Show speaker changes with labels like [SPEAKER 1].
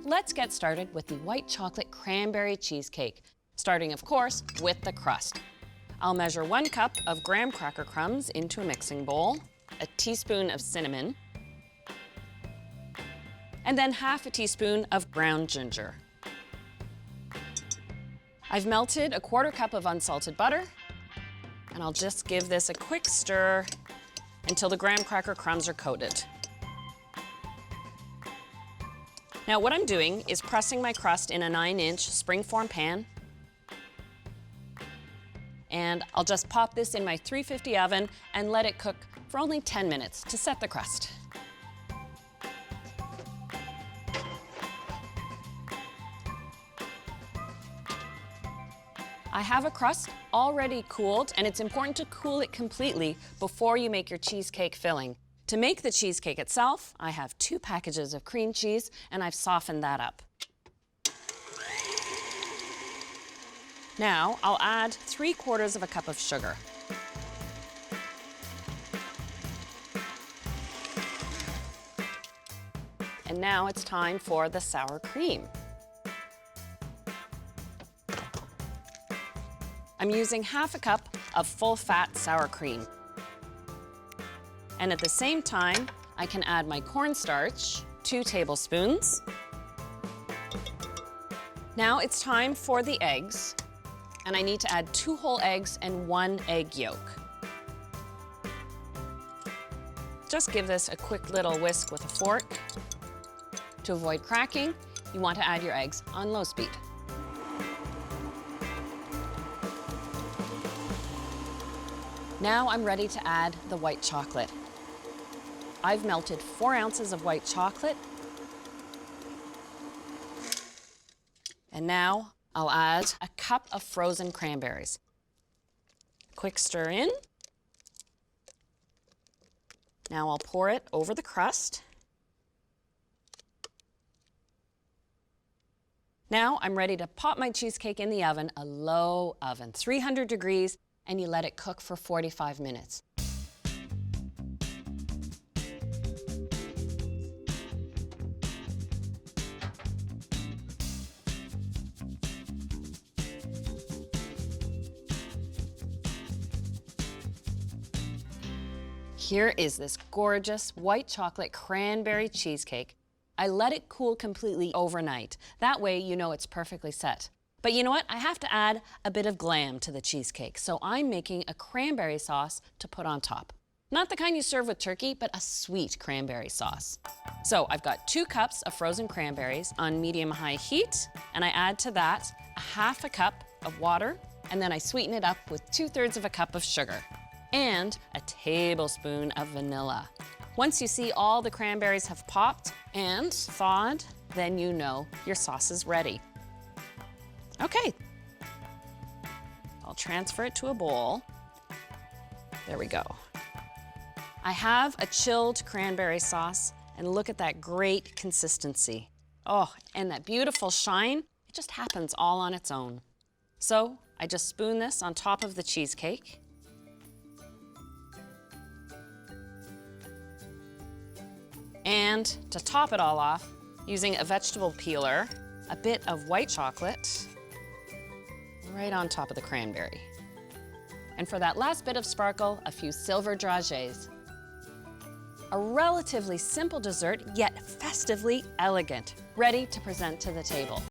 [SPEAKER 1] let's get started with the white chocolate cranberry cheesecake, starting, of course, with the crust. I'll measure 1 cup of graham cracker crumbs into a mixing bowl, a teaspoon of cinnamon, and then ½ teaspoon of ground ginger. I've melted a 1/4 cup of unsalted butter, and I'll just give this a quick stir until the graham cracker crumbs are coated. Now what I'm doing is pressing my crust in a 9-inch springform pan, and I'll just pop this in my 350 oven and let it cook for only 10 minutes to set the crust. I have a crust already cooled, and it's important to cool it completely before you make your cheesecake filling. To make the cheesecake itself, I have 2 packages of cream cheese, and I've softened that up. Now, I'll add 3/4 of a cup of sugar. And now it's time for the sour cream. I'm using ½ cup of full-fat sour cream. And at the same time, I can add my cornstarch, 2 tablespoons. Now it's time for the eggs, and I need to add 2 whole eggs and 1 egg yolk. Just give this a quick little whisk with a fork. To avoid cracking, you want to add your eggs on low speed. Now I'm ready to add the white chocolate. I've melted 4 ounces of white chocolate. And now I'll add a cup of frozen cranberries. Quick stir in. Now I'll pour it over the crust. Now I'm ready to pop my cheesecake in the oven, a low oven, 300 degrees, and you let it cook for 45 minutes. Here is this gorgeous white chocolate cranberry cheesecake. I let it cool completely overnight. That way you know it's perfectly set. But you know what? I have to add a bit of glam to the cheesecake, so I'm making a cranberry sauce to put on top. Not the kind you serve with turkey, but a sweet cranberry sauce. So I've got 2 cups of frozen cranberries on medium-high heat, and I add to that ½ cup of water, and then I sweeten it up with 2/3 of a cup of sugar and a tablespoon of vanilla. Once you see all the cranberries have popped and thawed, then you know your sauce is ready. Okay, I'll transfer it to a bowl. There we go. I have a chilled cranberry sauce, and look at that great consistency. Oh, and that beautiful shine, it just happens all on its own. So I just spoon this on top of the cheesecake. And to top it all off, using a vegetable peeler, a bit of white chocolate, right on top of the cranberry. And for that last bit of sparkle, a few silver dragées. A relatively simple dessert, yet festively elegant, ready to present to the table.